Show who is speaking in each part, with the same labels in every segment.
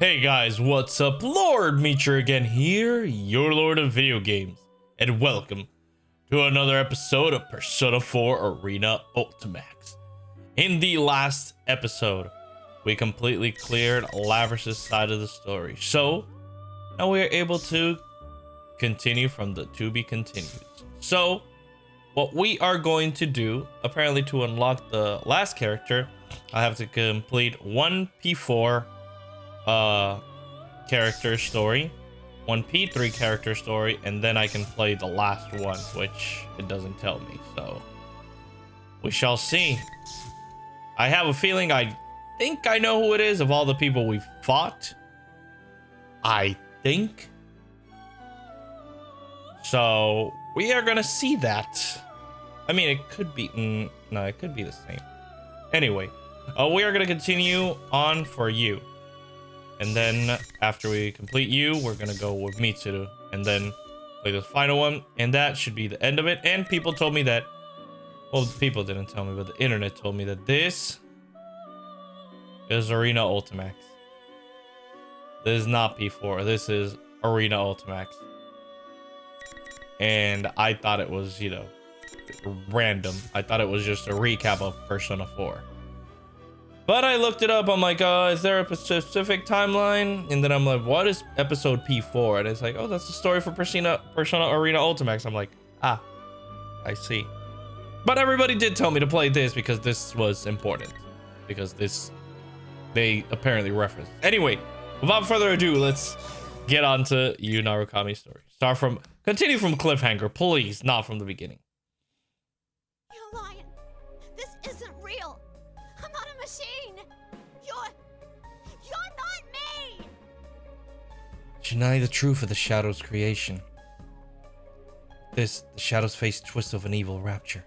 Speaker 1: Hey guys, what's up? Lord Meecher again here, your Lord of Video Games, and welcome to another episode of Persona 4 Arena Ultimax. In the last episode, we completely cleared Labrys's side of the story, so now we are able to continue from the to be continued. So, what we are going to do, apparently to unlock the last character, I have to complete one P4 character story, one P3 character story, and then I can play the last one, which it doesn't tell me, so we shall see. I have a feeling I think I know who it is of all the people we've fought. I think. So we are gonna see that. I mean, it could be, no, it could be the same. Anyway, we are gonna continue on for you. And then after we complete you, we're gonna go with Mitsuru and then play the final one. And that should be the end of it. And people told me that, well, people didn't tell me, but the internet told me that this is Arena Ultimax. This is not P4. This is Arena Ultimax. And I thought it was, you know, random. I thought it was just a recap of Persona 4. But I looked it up. I'm like, is there a specific timeline? And then I'm like, what is episode P4? And it's like, oh, that's the story for Persona Arena Ultimax. I'm like, ah, I see. But everybody did tell me to play this because this was important. Because this, they apparently referenced. Anyway, without further ado, let's get on to Yu Narukami's story. Continue from cliffhanger, please, not from the beginning.
Speaker 2: You're lying. This isn't real. I'm not a machine. You're not me.
Speaker 1: Deny the truth of the Shadow's creation. This, the Shadow's face twist of an evil rapture.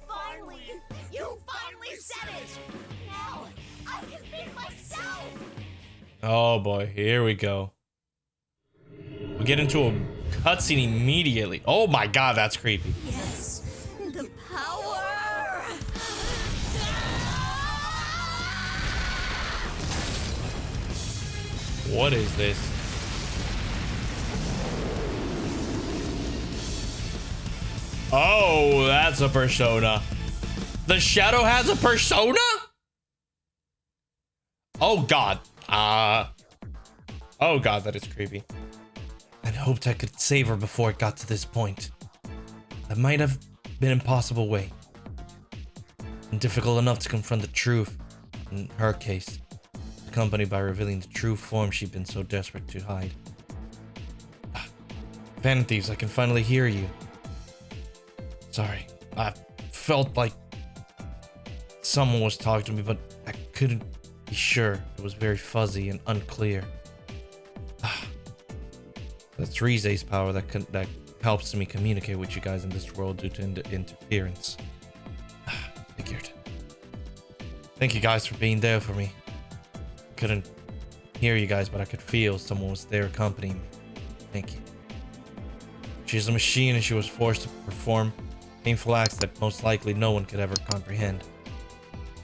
Speaker 2: Finally, you finally said it. Now I can be myself.
Speaker 1: Oh boy, here we go. We get into a cutscene immediately. Oh my god, that's creepy.
Speaker 2: Yes, the power.
Speaker 1: What is this? Oh, that's a persona. The Shadow has a persona? Oh god. Oh god, that is creepy. I'd hoped I could save her before it got to this point. That might have been an impossible way. And difficult enough to confront the truth, in her case, accompanied by revealing the true form she'd been so desperate to hide. Phantom Thieves, I can finally hear you. Sorry, I felt like someone was talking to me, but I couldn't be sure. It was very fuzzy and unclear. That's Rize's power that helps me communicate with you guys in this world due to interference. Figured. Thank you guys for being there for me. Couldn't hear you guys, but I could feel someone was there accompanying me. Thank you. She's a machine and she was forced to perform painful acts that most likely no one could ever comprehend.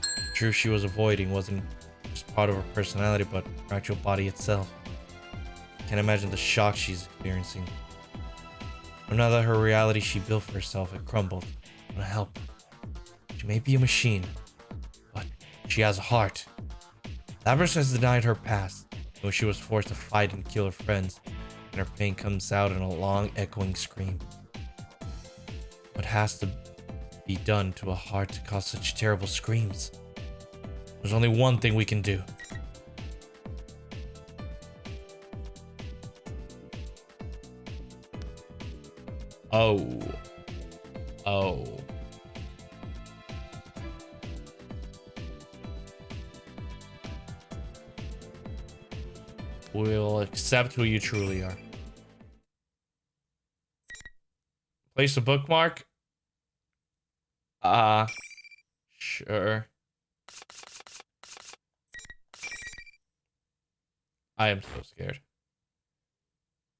Speaker 1: The truth she was avoiding wasn't just part of her personality, but her actual body itself. Can't imagine the shock she's experiencing. But now that her reality she built for herself had crumbled, I'm gonna help. She may be a machine, but she has a heart. Labrys has denied her past, though she was forced to fight and kill her friends, and her pain comes out in a long, echoing scream. What has to be done to a heart to cause such terrible screams? There's only one thing we can do. Oh. We'll accept who you truly are. Place a bookmark? Sure. I am so scared.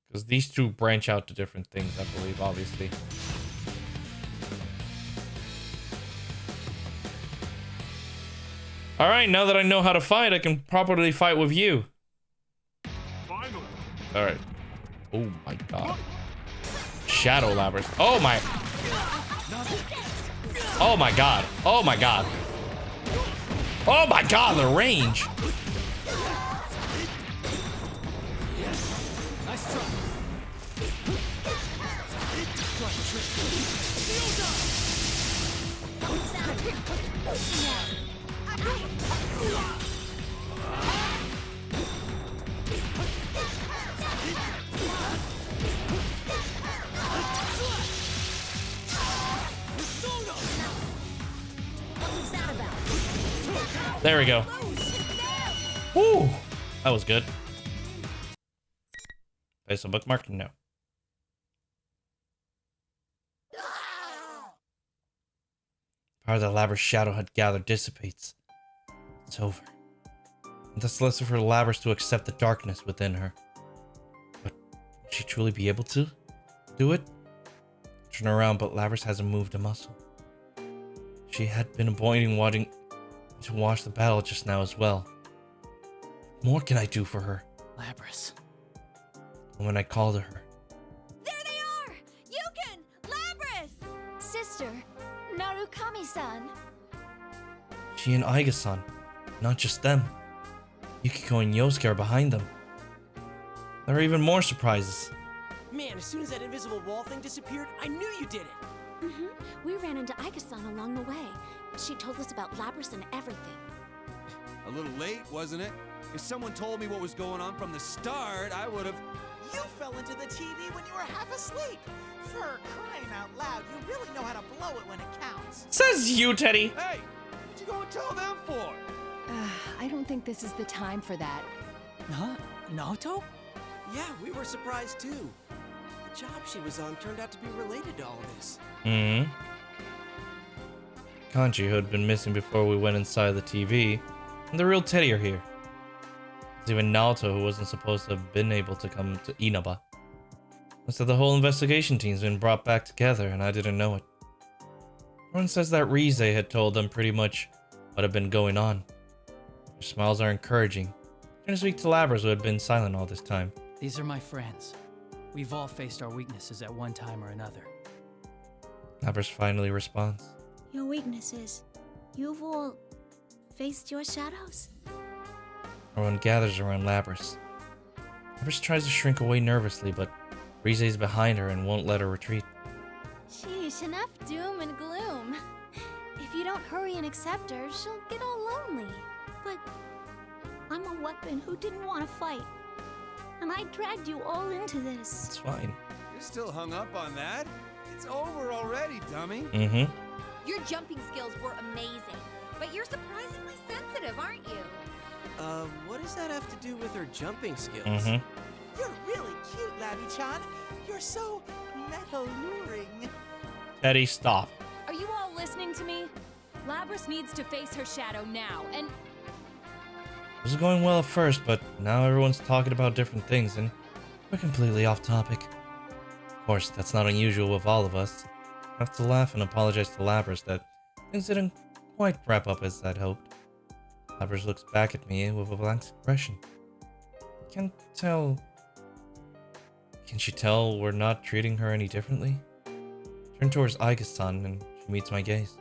Speaker 1: Because these two branch out to different things, I believe, obviously. Alright, now that I know how to fight, I can properly fight with you.
Speaker 3: Finally.
Speaker 1: Alright. Oh my god. Shadow Labyrinth. Oh my. Oh my god. Oh my god. Oh my god, the range.
Speaker 3: Nice try.
Speaker 1: There we go. Woo! That was good. Place a bookmark? No. Power that Labrys' shadow had gathered dissipates. It's over. And thus less for Labrys to accept the darkness within her. But will she truly be able to do it? Turn around, but Labrys hasn't moved a muscle. She had been avoiding wanting to watch the battle just now as well. What more can I do for her?
Speaker 4: Labrys.
Speaker 1: And when I called to her,
Speaker 2: There they are! Yukon! Labrys! Sister, Narukami-san.
Speaker 1: she and Aiga-san, not just them. Yukiko and Yosuke are behind them. There are even more surprises.
Speaker 4: Man, as soon as that invisible wall thing disappeared, I knew you did it.
Speaker 5: We ran into Aiga-san along the way. She told us about Labrys and everything.
Speaker 6: A little late, wasn't it? If someone told me what was going on from the start, I would have...
Speaker 4: You fell into the TV when you were half asleep. For crying out loud, you really know how to blow it when it counts.
Speaker 1: Says you, Teddy.
Speaker 6: Hey, what'd you go and tell them for?
Speaker 7: I don't think this is the time for that.
Speaker 4: Huh? Naoto? Yeah, we were surprised too. The job she was on turned out to be related to all this.
Speaker 1: Kanji, who had been missing before we went inside the TV, and the real Teddy are here. There's even Naoto, who wasn't supposed to have been able to come to Inaba. So the whole investigation team's been brought back together, and I didn't know it. Everyone says that Rize had told them pretty much what had been going on. Their smiles are encouraging. I'm trying to speak to Labrys, who had been silent all this time.
Speaker 8: These are my friends. We've all faced our weaknesses at one time or another.
Speaker 1: Labrys finally responds.
Speaker 5: Your weaknesses. You've all faced your shadows?
Speaker 1: Everyone gathers around Labrys. Labrys tries to shrink away nervously, but Rize is behind her and won't let her retreat.
Speaker 5: Sheesh, enough doom and gloom. If you don't hurry and accept her, she'll get all lonely.
Speaker 2: But I'm a weapon who didn't want to fight. And I dragged you all into this.
Speaker 1: It's fine.
Speaker 6: You're still hung up on that? It's over already, dummy.
Speaker 9: Your jumping skills were amazing, but you're surprisingly sensitive, aren't you?
Speaker 4: What does that have to do with her jumping skills?
Speaker 10: You're really cute, Labby-chan. You're so meta-luring.
Speaker 1: Teddy, stop.
Speaker 7: Are you all listening to me? Labrys needs to face her shadow now, and
Speaker 1: This is going well at first, but now everyone's talking about different things, and we're completely off topic. Of course, that's not unusual with all of us. I have to laugh and apologize to Labrys that things didn't quite wrap up as I'd hoped. Labrys looks back at me with a blank expression. Can't tell... Can she tell we're not treating her any differently? Turn towards Aiga-san and she meets my gaze.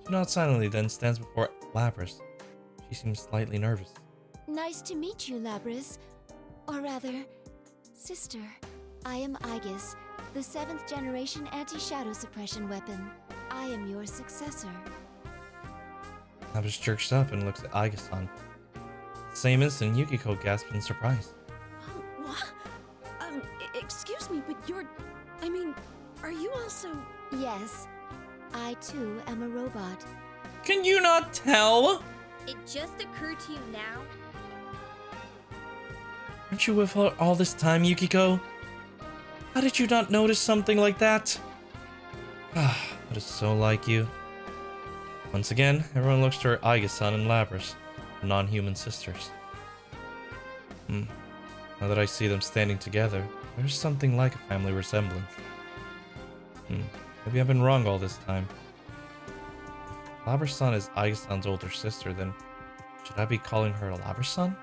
Speaker 1: She nods silently, then stands before Labrys. She seems slightly nervous.
Speaker 5: Nice to meet you, Labrys. Or rather, sister. I am Aegis, the 7th generation anti-shadow suppression weapon. I am your successor.
Speaker 1: Labrys jerks up and looks at Aiga-san. The same instant, Yukiko gasps in surprise.
Speaker 5: What? Excuse me, but you're... I mean, are you also... Yes. I, too, am a robot.
Speaker 1: Can you not tell?
Speaker 9: It just occurred to you now?
Speaker 1: Aren't you with her all this time, Yukiko? How did you not notice something like that? Ah, that is so like you. Once again, everyone looks to her Aiga-san and Labrys, the non-human sisters. Now that I see them standing together, there's something like a family resemblance. Maybe I've been wrong all this time. Labra-san is Aiga-san's older sister, then should I be calling her Labra-san?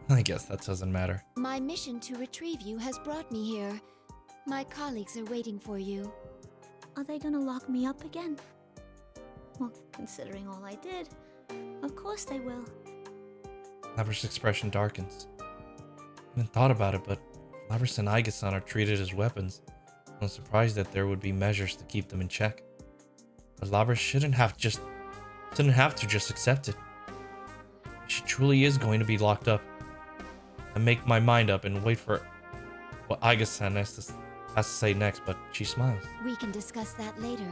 Speaker 1: I guess that doesn't matter.
Speaker 5: My mission to retrieve you has brought me here. My colleagues are waiting for you.
Speaker 11: Are they gonna lock me up again? Well, considering all I did, of course they will.
Speaker 1: Labra's expression darkens. I haven't thought about it, but if Labra and Aiga-san are treated as weapons, I'm surprised that there would be measures to keep them in check. But Labra shouldn't have to just accept it. If she truly is going to be locked up, I make my mind up and wait for what Aiga-san has to say next, but she smiles.
Speaker 5: We can discuss that later.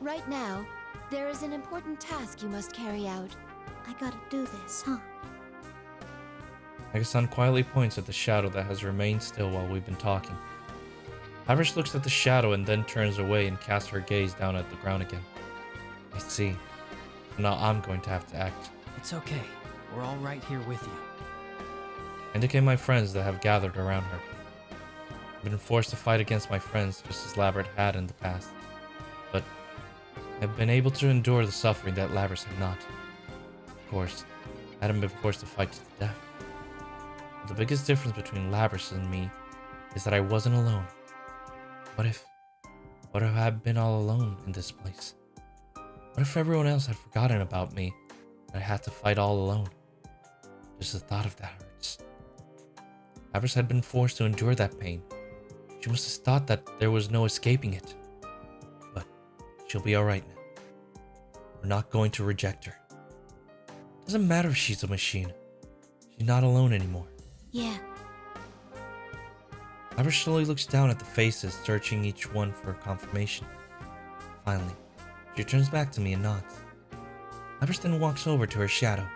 Speaker 5: Right now, there is an important task you must carry out.
Speaker 11: I gotta do this, huh?
Speaker 1: Aiga-san quietly points at the shadow that has remained still while we've been talking. Labrish looks at the shadow and then turns away and casts her gaze down at the ground again. I see. So now I'm going to have to act.
Speaker 8: It's okay. We're all right here with you.
Speaker 1: I indicate my friends that have gathered around her. I've been forced to fight against my friends just as Labrat had in the past. But I've been able to endure the suffering that Labrat had not. Of course, I hadn't been forced to fight to the death. But the biggest difference between Labrat and me is that I wasn't alone. What if I had been all alone in this place? What if everyone else had forgotten about me and I had to fight all alone? Just the thought of that hurts. Labrat had been forced to endure that pain. She must have thought that there was no escaping it. But she'll be alright now. We're not going to reject her. Doesn't matter if she's a machine. She's not alone anymore.
Speaker 11: Yeah.
Speaker 1: Labrat slowly looks down at the faces, searching each one for confirmation. Finally, she turns back to me and nods. Labrat then walks over to her shadow.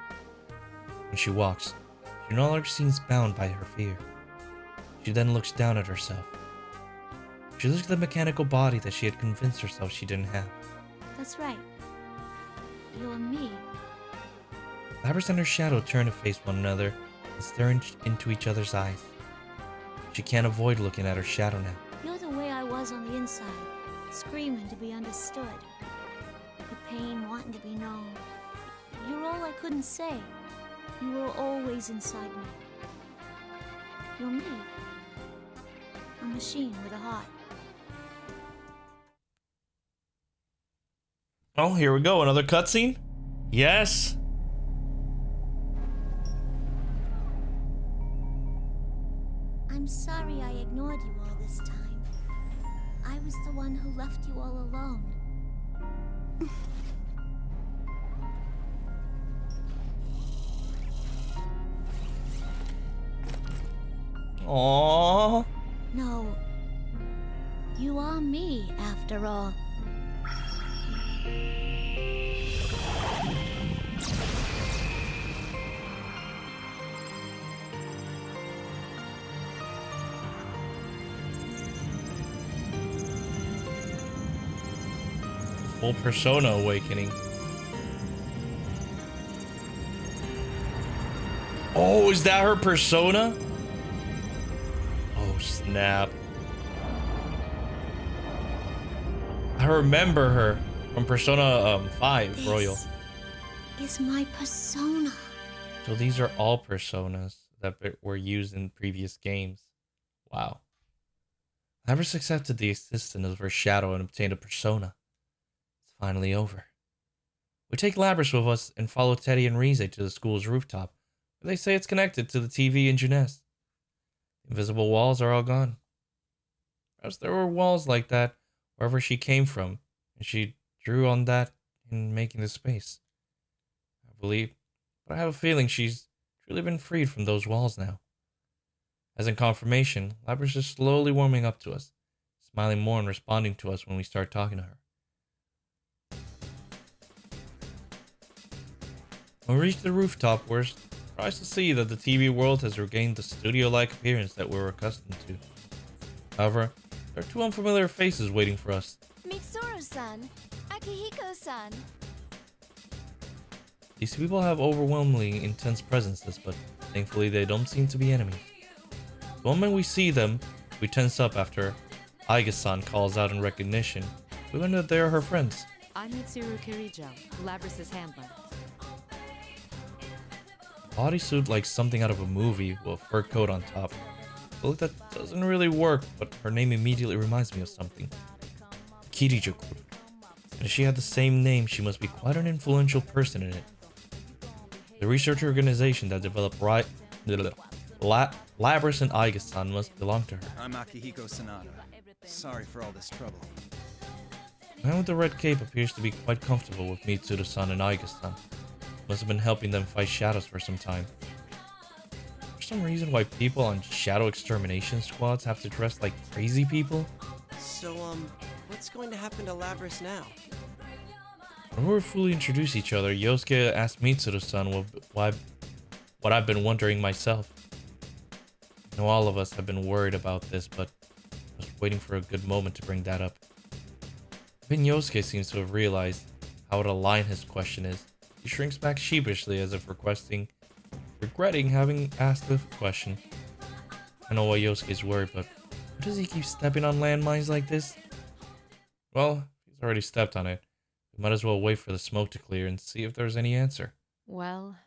Speaker 1: When she walks, she no longer seems bound by her fear. She then looks down at herself. She looks at the mechanical body that she had convinced herself she didn't have.
Speaker 11: That's right. You're me.
Speaker 1: Labrat and her shadow turn to face one another and stare into each other's eyes. She can't avoid looking at her shadow now.
Speaker 11: You're the way I was on the inside, screaming to be understood. The pain wanting to be known. You're all I couldn't say. You were always inside me. You're me. A machine with a heart.
Speaker 1: Oh, here we go. Another cutscene? Yes.
Speaker 11: I'm sorry I ignored you all this time. I was the one who left you all alone.
Speaker 1: Aww.
Speaker 11: No. You are me, after all.
Speaker 1: Full Persona awakening. Oh, is that her persona? Oh, snap. I remember her from Persona 5
Speaker 11: This
Speaker 1: Royal.
Speaker 11: is my persona.
Speaker 1: So these are all personas that were used in previous games. Wow. Labras accepted the existence of her shadow and obtained a persona. It's finally over. We take Labras with us and follow Teddy and Rize to the school's rooftop, where they say it's connected to the TV in Jeunesse. The invisible walls are all gone. Perhaps there were walls like that wherever she came from, and she drew on that in making the space. I believe, but I have a feeling she's truly been freed from those walls now. As in confirmation, Labras is slowly warming up to us, smiling more and responding to us when we start talking to her. When we reach the rooftop, we're surprised to see that the TV world has regained the studio-like appearance that we're accustomed to. However, there are two unfamiliar faces waiting for us.
Speaker 5: Mitsuru-san, Akihiko-san.
Speaker 1: These people have overwhelmingly intense presences, but thankfully they don't seem to be enemies. The moment we see them, we tense up after Aiga-san calls out in recognition. We learn that they are her friends.
Speaker 12: I'm Mitsuru Kirijo, Labrys's handler.
Speaker 1: Bodysuit like something out of a movie with a fur coat on top. A look that doesn't really work, but her name immediately reminds me of something. Kitajoh group. And if she had the same name, she must be quite an influential person in it. The research organization that developed Labrys and Aigis-san must belong to her.
Speaker 13: I'm Akihiko Sanada. Sorry for all this trouble.
Speaker 1: The man with the red cape appears to be quite comfortable with Mitsuru-san and Aigis-san. Must have been helping them fight shadows for some time. For some reason, why people on shadow extermination squads have to dress like crazy people?
Speaker 4: So, what's going to happen to Labrys now?
Speaker 1: When we fully introduce each other, Yosuke asked Mitsuru-san what I've been wondering myself. I know all of us have been worried about this, but I was waiting for a good moment to bring that up. Even Yosuke seems to have realized how out of line his question is. He shrinks back sheepishly as if regretting having asked the question. I know why Yosuke's worried, but why does he keep stepping on landmines like this? Well, he's already stepped on it. We might as well wait for the smoke to clear and see if there's any answer.
Speaker 12: Well,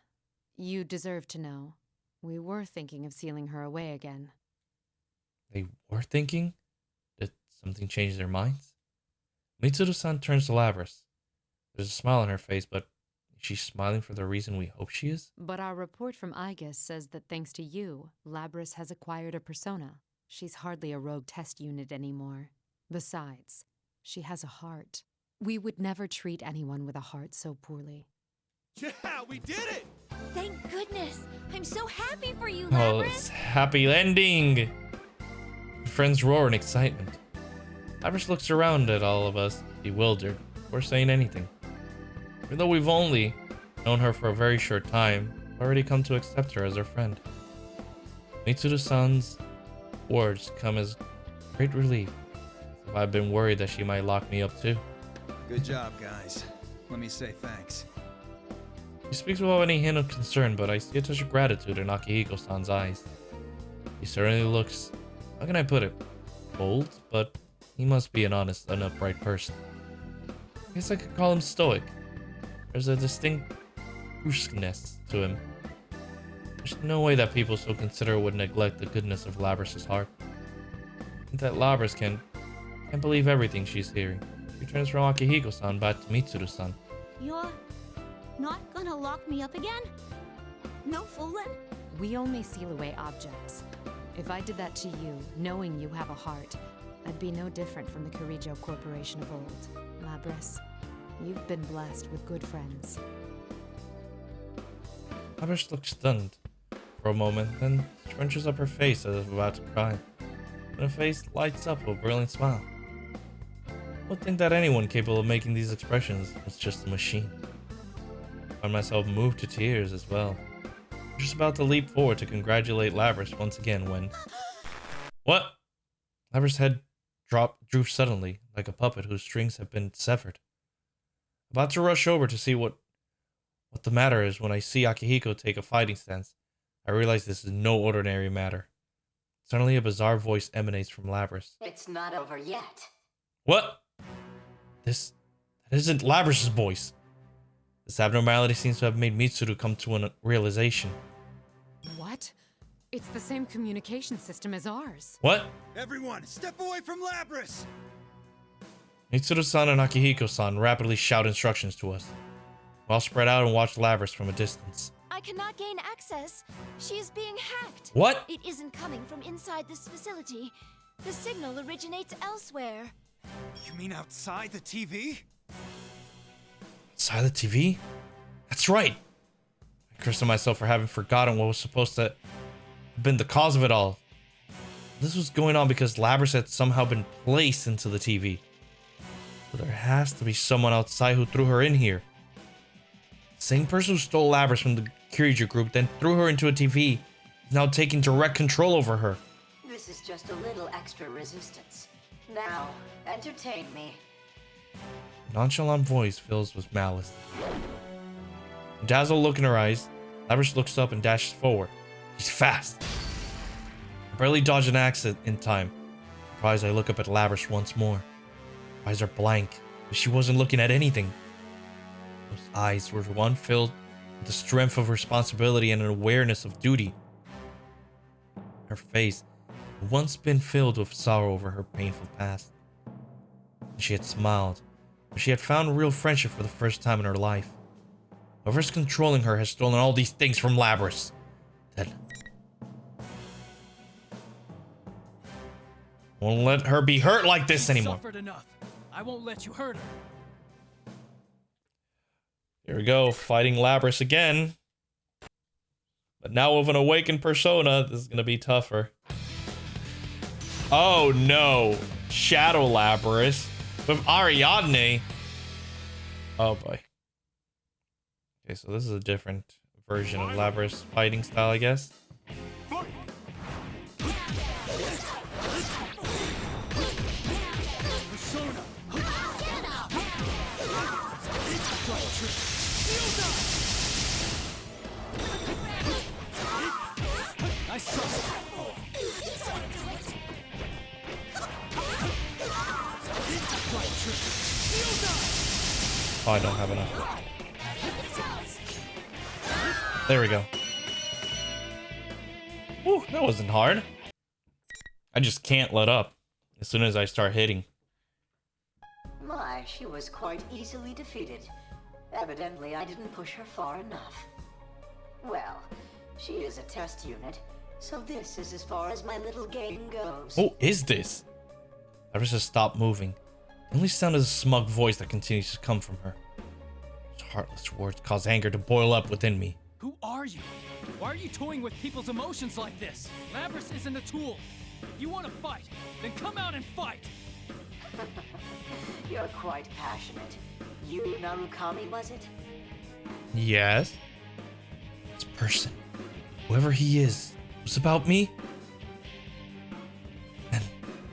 Speaker 12: you deserve to know. We were thinking of sealing her away again.
Speaker 1: They were thinking? Did something change their minds? Mitsuru-san turns to Labrys. There's a smile on her face, but is she smiling for the reason we hope she is?
Speaker 12: But our report from Aigis says that thanks to you, Labrys has acquired a persona. She's hardly a rogue test unit anymore. Besides, she has a heart. We would never treat anyone with a heart so poorly.
Speaker 6: Yeah, we did it!
Speaker 9: Thank goodness! I'm so happy for you,
Speaker 1: Oh,
Speaker 9: Labrys!
Speaker 1: it's happy ending! Friends roar in excitement. Labrys looks around at all of us, bewildered, before saying anything. Even though we've only known her for a very short time, we've already come to accept her as our friend. Mitsuru-san's words come as great relief, as if I've been worried that she might lock me up too.
Speaker 13: Good job, guys. Let me say thanks.
Speaker 1: She speaks without any hint of concern, but I see a touch of gratitude in Akihiko-san's eyes. He certainly looks, how can I put it, bold, but he must be an honest and upright person. I guess I could call him stoic. There's a distinct brusqueness to him. There's no way that people so considerate would neglect the goodness of Labrys' heart. And that Labrys can't believe everything she's hearing. She turns from Akihiko-san back to Mitsuru-san.
Speaker 11: You're not gonna lock me up again? No fooling?
Speaker 12: We only seal away objects. If I did that to you, knowing you have a heart, I'd be no different from the Kirijo Corporation of old. Labrys, you've been blessed with good friends.
Speaker 1: Labrys looks stunned for a moment, then scrunches up her face as if about to cry. And her face lights up with a brilliant smile. I would think that anyone capable of making these expressions was just a machine. I find myself moved to tears as well. I'm just about to leap forward to congratulate Labrys once again when... What? Labrys' head drooped suddenly, like a puppet whose strings have been severed. About to rush over to see what the matter is when I see Akihiko take a fighting stance. I realize this is no ordinary matter. Suddenly a bizarre voice emanates from Labrys.
Speaker 2: It's not over yet.
Speaker 1: What? That isn't Labrys' voice. This abnormality seems to have made Mitsuru come to a realization.
Speaker 12: What? It's the same communication system as ours.
Speaker 1: What?
Speaker 13: Everyone, step away from Labrys!
Speaker 1: Mitsuru-san and Akihiko-san rapidly shout instructions to us. We all spread out and watch Labrys from a distance.
Speaker 5: I cannot gain access. She is being hacked.
Speaker 1: What?
Speaker 5: It isn't coming from inside this facility. The signal originates elsewhere.
Speaker 13: You mean outside the TV?
Speaker 1: Outside the TV? That's right. I cursed myself for having forgotten what was supposed to have been the cause of it all. This was going on because Labrys had somehow been placed into the TV. But there has to be someone outside who threw her in here. The same person who stole Labrys from the Kirijo group, then threw her into a TV, is now taking direct control over her.
Speaker 2: This is just a little extra resistance. Now, entertain me.
Speaker 1: A nonchalant voice fills with malice. A dazzled look in her eyes, Labrys looks up and dashes forward. She's fast. I barely dodge an accident in time. Surprised, I look up at Labrys once more. Her eyes are blank, but she wasn't looking at anything. Those eyes were one filled with the strength of responsibility and an awareness of duty. Her face had once been filled with sorrow over her painful past. She had smiled, but she had found real friendship for the first time in her life. Whoever's controlling her has stolen all these things from Labrys. Then won't let her be hurt like this anymore.
Speaker 8: Suffered enough. I won't let you hurt her.
Speaker 1: Here we go, fighting Labrys again. But now with an awakened persona, this is gonna be tougher. Oh no, Shadow Labrys with Ariadne. Oh boy. Okay, so this is a different version of Labrys fighting style, I guess. Oh, I don't have enough. There we go. Whew, that wasn't hard. I just can't let up as soon as I start hitting.
Speaker 14: My, she was quite easily defeated. Evidently, I didn't push her far enough. Well, she is a test unit, so this is as far as my little game goes.
Speaker 1: Who is this? Labrys just stopped moving. The only sound is a smug voice that continues to come from her. Those heartless words cause anger to boil up within me.
Speaker 8: Who are you? Why are you toying with people's emotions like this? Labrys isn't a tool. If you want to fight, then come out and fight.
Speaker 14: You're quite passionate. You Narukami, was it?
Speaker 1: Yes. This person, whoever he is, was about me? And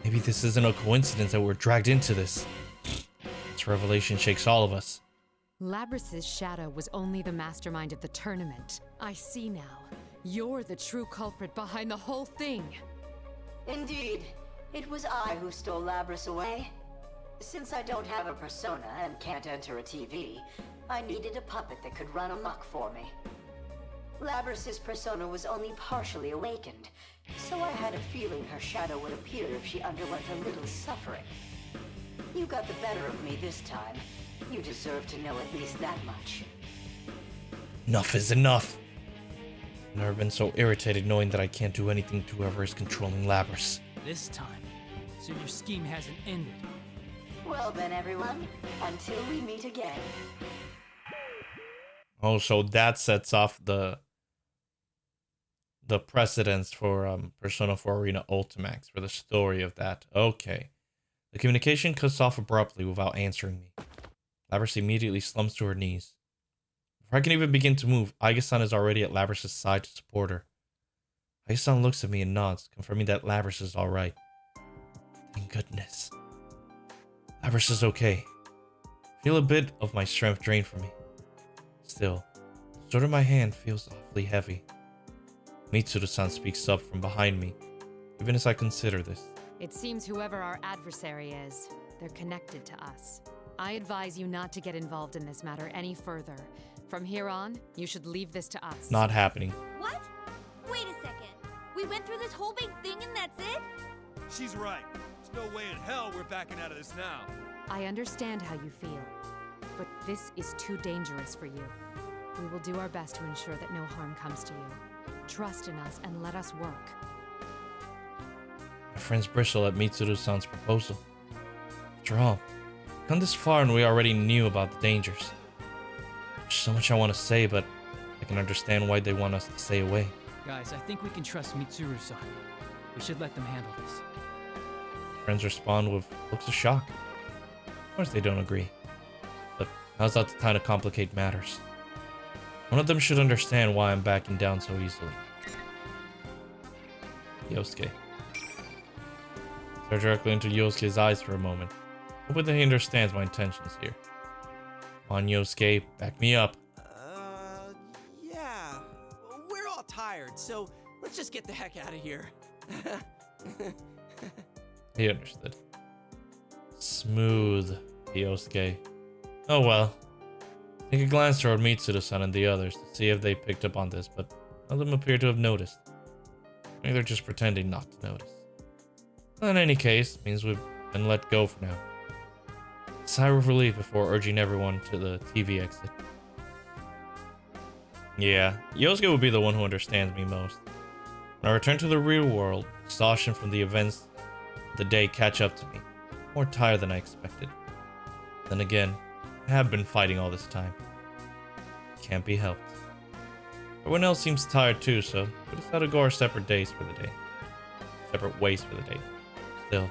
Speaker 1: maybe this isn't a coincidence that we're dragged into this. This revelation shakes all of us.
Speaker 12: Labrys' shadow was only the mastermind of the tournament. I see now. You're the true culprit behind the whole thing.
Speaker 14: Indeed. It was I who stole Labrys away. Since I don't have a persona and can't enter a TV, I needed a puppet that could run amok for me. Labrys' persona was only partially awakened, so I had a feeling her shadow would appear if she underwent a little suffering. You got the better of me this time. You deserve to know at least that much.
Speaker 1: Enough is enough. I've never been so irritated knowing that I can't do anything to whoever is controlling Labrys.
Speaker 8: This time, so your scheme hasn't ended.
Speaker 14: Well then, everyone, until we meet again.
Speaker 1: Oh, so that sets off the precedence for Persona 4 Arena Ultimax for the story of that. Okay. The communication cuts off abruptly without answering me. Labrys immediately slumps to her knees. Before I can even begin to move, Aiga-san is already at Labrys' side to support her. Aiga-san looks at me and nods, confirming that Labrys is alright. Thank goodness. Labrys is okay. I feel a bit of my strength drained from me. Still, the sword in my hand feels awfully heavy. Mitsuru-san speaks up from behind me, even as I consider this.
Speaker 12: It seems whoever our adversary is, they're connected to us. I advise you not to get involved in this matter any further. From here on, you should leave this to us.
Speaker 1: Not happening.
Speaker 9: What? Wait a second. We went through this whole big thing and that's it?
Speaker 6: She's right. There's no way in hell we're backing out of this now.
Speaker 12: I understand how you feel, but this is too dangerous for you. We will do our best to ensure that no harm comes to you. Trust in us and let us work.
Speaker 1: My friends bristle at Mitsuru-san's proposal. After all, we've come this far and we already knew about the dangers. There's so much I want to say, but I can understand why they want us to stay away.
Speaker 8: Guys, I think we can trust Mitsuru-san. We should let them handle this.
Speaker 1: Friends respond with looks of shock. Of course they don't agree. But now's not the time to complicate matters. One of them should understand why I'm backing down so easily. Yosuke. Stare directly into Yosuke's eyes for a moment, hoping that he understands my intentions here. Come on, Yosuke, back me up.
Speaker 4: Yeah. We're all tired, so let's just get the heck out of here.
Speaker 1: He understood. Smooth. Yosuke. Oh well. Take a glance toward Mitsuda-san and the others to see if they picked up on this, but none of them appear to have noticed. Maybe they're just pretending not to notice. Well, in any case, it means we've been let go for now. A sigh of relief before urging everyone to the TV exit. Yeah, Yosuke would be the one who understands me most. When I return to the real world, exhaustion from the events of the day catch up to me. More tired than I expected. Then again, I have been fighting all this time. Can't be helped. Everyone else seems tired too, so we decided to go our separate days for the day. Separate ways for the day. Still,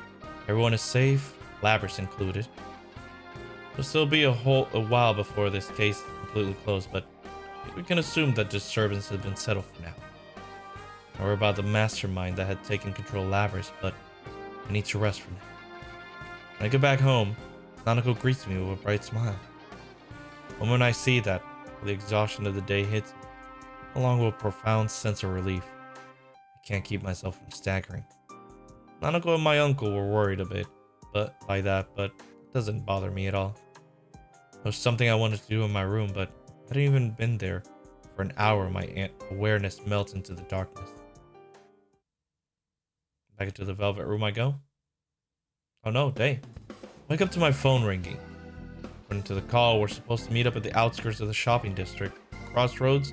Speaker 1: everyone is safe, Labrys included. It'll still be a while before this case is completely closed, but we can assume that disturbance has been settled for now. Or about the mastermind that had taken control of Labrys, but I need to rest from that. When I get back home, Nanako greets me with a bright smile. The moment I see that, the exhaustion of the day hits me, along with a profound sense of relief. I can't keep myself from staggering. Nanako and my uncle were worried a bit but it doesn't bother me at all. It was something I wanted to do in my room, but I hadn't even been there for an hour. My awareness melts into the darkness. Back into the velvet room I go. Oh no, day. Wake up to my phone ringing. According to the call, we're supposed to meet up at the outskirts of the shopping district, crossroads,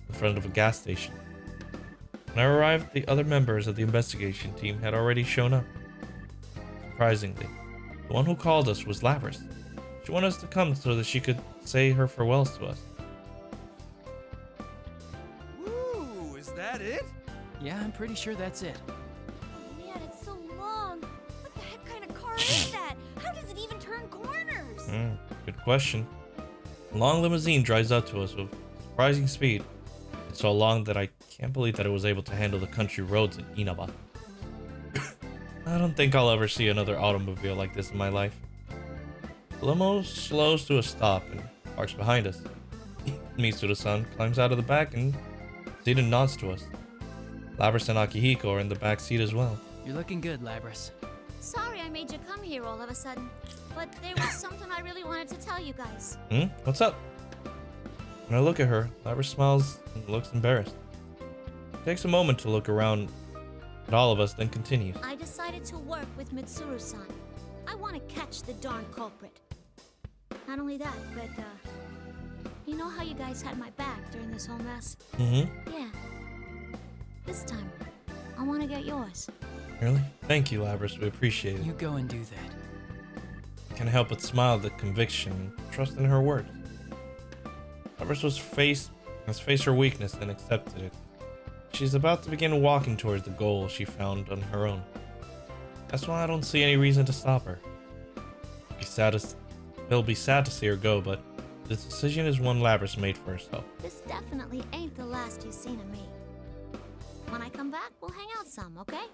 Speaker 1: in front of a gas station. When I arrived, the other members of the investigation team had already shown up. Surprisingly, the one who called us was Labrys. She wanted us to come so that she could say her farewells to us.
Speaker 6: Woo, is that it?
Speaker 8: Yeah, I'm pretty sure that's it.
Speaker 9: Oh man, it's so long. What the heck kind of car is that? How does it even turn corners?
Speaker 1: Good question. A long limousine drives up to us with surprising speed. It's so long that I can't believe that it was able to handle the country roads in Inaba. I don't think I'll ever see another automobile like this in my life. The limo slows to a stop and parks behind us. Mitsuda-san climbs out of the back and seat and nods to us. Labrys and Akihiko are in the back seat as well.
Speaker 8: You're looking good, Labrys.
Speaker 11: Sorry I made you come here all of a sudden, but there was something I really wanted to tell you guys.
Speaker 1: What's up? When I look at her, Labrys smiles and looks embarrassed. She takes a moment to look around at all of us, then continues.
Speaker 11: I decided to work with Mitsuru-san. I want to catch the darn culprit. Not only that, but, you know how you guys had my back during this whole mess? Yeah. This time, I want to get yours.
Speaker 1: Really? Thank you, Labrys. We appreciate it.
Speaker 8: You go and do that.
Speaker 1: Can't help but smile at the conviction and trust in her words. Labrys has faced her weakness and accepted it. She's about to begin walking towards the goal she found on her own. That's why I don't see any reason to stop her. It'll be sad to see her go, but this decision is one Labrys made for herself.
Speaker 11: This definitely ain't the last you've seen of me. When I come back, we'll hang out some, okay?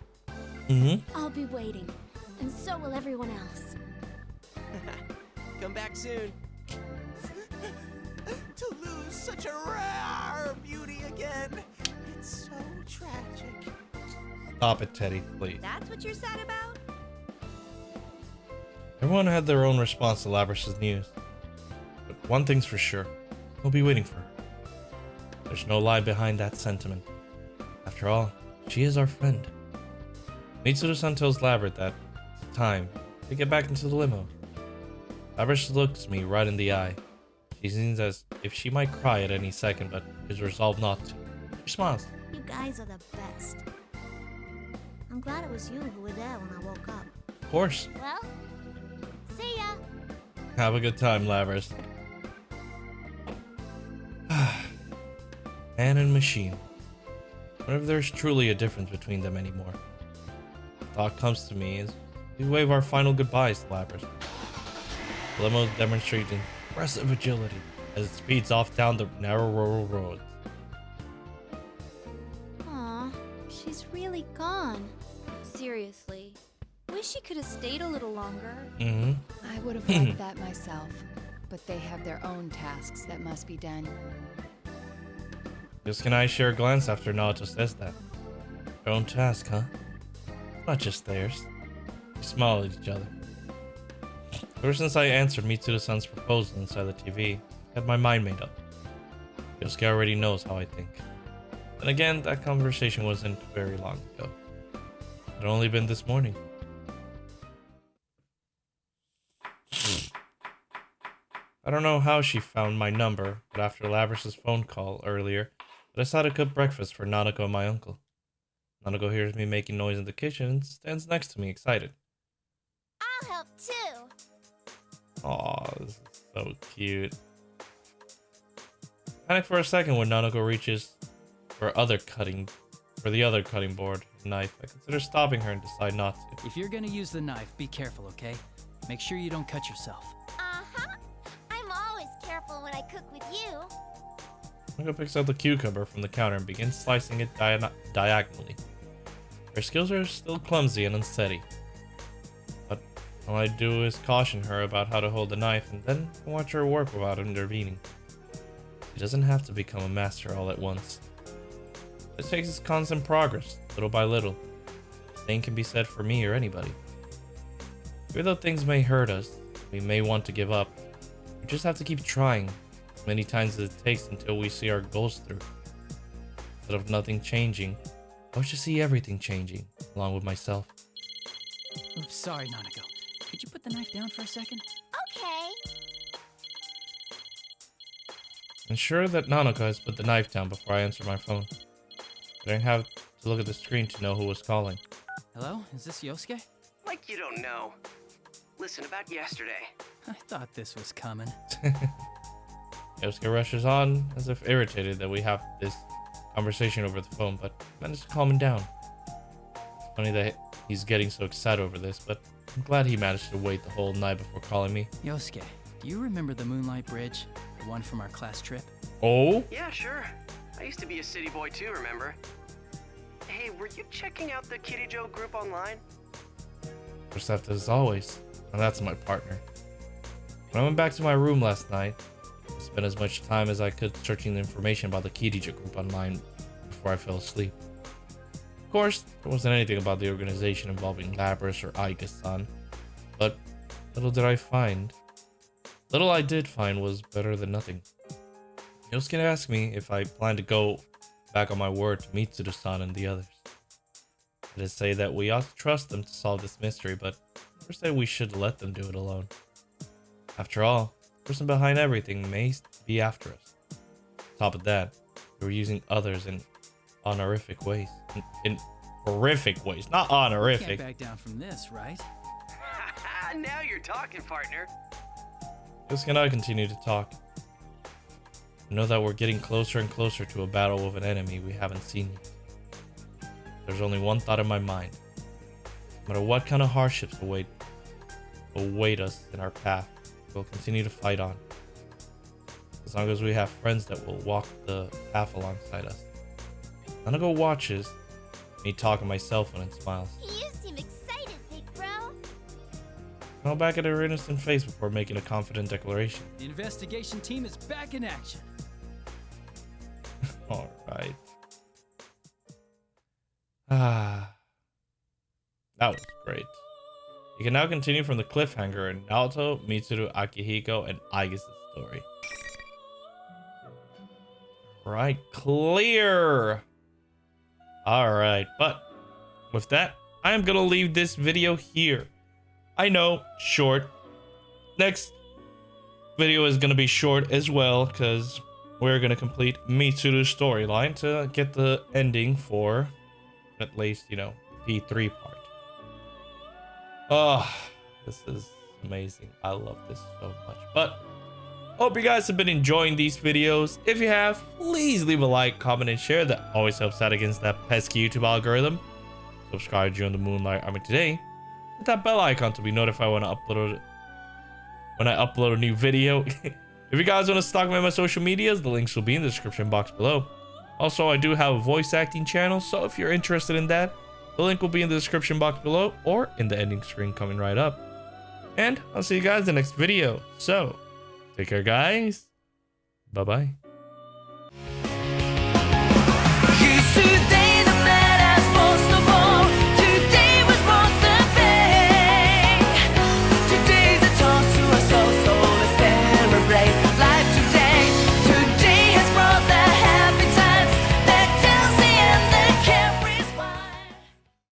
Speaker 5: I'll be waiting, and so will everyone else.
Speaker 4: Come back soon.
Speaker 10: To lose such a rare beauty again. It's so tragic.
Speaker 1: Stop it, Teddy, please.
Speaker 9: That's what you're sad about?
Speaker 1: Everyone had their own response to Labrys' news. But one thing's for sure, we'll be waiting for her. There's no lie behind that sentiment. After all, she is our friend. Mitsuda-san tells Labrys that it's time to get back into the limo. Labrys looks me right in the eye. She seems as if she might cry at any second, but is resolved not to. She smiles.
Speaker 11: You guys are the best. I'm glad it was you who were there when I woke up.
Speaker 1: Of course.
Speaker 11: Well, see ya.
Speaker 1: Have a good time, Labrys. Man and machine. Wonder if there's truly a difference between them anymore. The thought comes to me as we wave our final goodbyes to Labrys. The limo demonstrates impressive agility as it speeds off down the narrow rural roads.
Speaker 5: Aw, she's really gone. Seriously. Wish she could have stayed a little longer.
Speaker 12: I would have liked that myself, but they have their own tasks that must be done.
Speaker 1: Just can I share a glance after Naoto says that? Their own task, huh? Not just theirs. We smile at each other. Ever since I answered Mitsuru-san's proposal inside the TV, I had my mind made up. Yosuke already knows how I think. And again, that conversation wasn't very long ago. It had only been this morning. I don't know how she found my number, but after Labrys's phone call earlier, I decided to cook breakfast for Nanako and my uncle. Nanako hears me making noise in the kitchen and stands next to me, excited.
Speaker 9: I'll help too.
Speaker 1: Aw, this is so cute. I panic for a second when Nanako reaches for the other cutting board and knife. I consider stopping her and decide not to.
Speaker 8: If you're gonna use the knife, be careful, okay? Make sure you don't cut yourself.
Speaker 9: Uh-huh. I'm always careful when I cook with you.
Speaker 1: Nanako picks out the cucumber from the counter and begins slicing it diagonally. Her skills are still clumsy and unsteady. But all I do is caution her about how to hold the knife and then watch her work without intervening. She doesn't have to become a master all at once. It takes its constant progress, little by little. The same can be said for me or anybody. Even though things may hurt us, we may want to give up, we just have to keep trying as many times as it takes until we see our goals through. Instead of nothing changing, I wish to see everything changing, along with myself.
Speaker 8: Oops, sorry, Nanako. Could you put the knife down for a second?
Speaker 9: Okay.
Speaker 1: Ensure that Nanako has put the knife down before I answer my phone. I didn't have to look at the screen to know who was calling.
Speaker 8: Hello? Is this Yosuke?
Speaker 15: Like you don't know. Listen, about yesterday.
Speaker 8: I thought this was coming.
Speaker 1: Yosuke rushes on, as if irritated that we have this conversation over the phone, but managed to calm him down. It's funny that he's getting so excited over this, but I'm glad he managed to wait the whole night before calling me.
Speaker 8: Yosuke, do you remember the Moonlight Bridge? The one from our class trip?
Speaker 1: Oh?
Speaker 15: Yeah, sure. I used to be a city boy too, remember? Hey, were you checking out the Kitajoh group online?
Speaker 1: Perceptive as always, and that's my partner. When I went back to my room last night, I spent as much time as I could searching the information about the Kitajoh group online before I fell asleep. Of course, there wasn't anything about the organization involving Labrys or Aiga-san, but little did I find. Little I did find was better than nothing. Yosuke asked me if I plan to go back on my word to Mitsuru-san and the others. I did say that we ought to trust them to solve this mystery, but never said we should let them do it alone. After all, the person behind everything may be after us. On top of that, they were using others in honorific ways. In horrific ways, not honorific.
Speaker 8: You can't back down from this, right?
Speaker 15: Now you're talking, partner.
Speaker 1: Yosuke and I continue to talk. I know that we're getting closer and closer to a battle with an enemy we haven't seen yet. There's only one thought in my mind. No matter what kind of hardships await us in our path, we'll continue to fight on. As long as we have friends that will walk the path alongside us. Nanako watches me talk on my cell phone and smiles.
Speaker 9: You seem excited, big bro.
Speaker 1: I'll back at her innocent face before making a confident declaration.
Speaker 8: The investigation team is back in action.
Speaker 1: Alright. That was great. You can now continue from the cliffhanger in Naoto, Mitsuru, Akihiko, and Aiga's story. Right, clear! Alright, but with that, I am gonna leave this video here. I know, short. Next video is gonna be short as well, because we're gonna complete Mitsuru's storyline to get the ending for at least, you know, P3 part. Oh, this is amazing. I love this so much. But hope you guys have been enjoying these videos. If you have, please leave a like, comment, and share. That always helps out against that pesky YouTube algorithm. Subscribe to join the Moonlight Army today. Hit that bell icon to be notified when I upload a new video. If you guys want to stalk me on my social medias, the links will be in the description box below. Also, I do have a voice acting channel, so if you're interested in that, the link will be in the description box below or in the ending screen coming right up. And I'll see you guys in the next video. So, take care, guys. Bye-bye.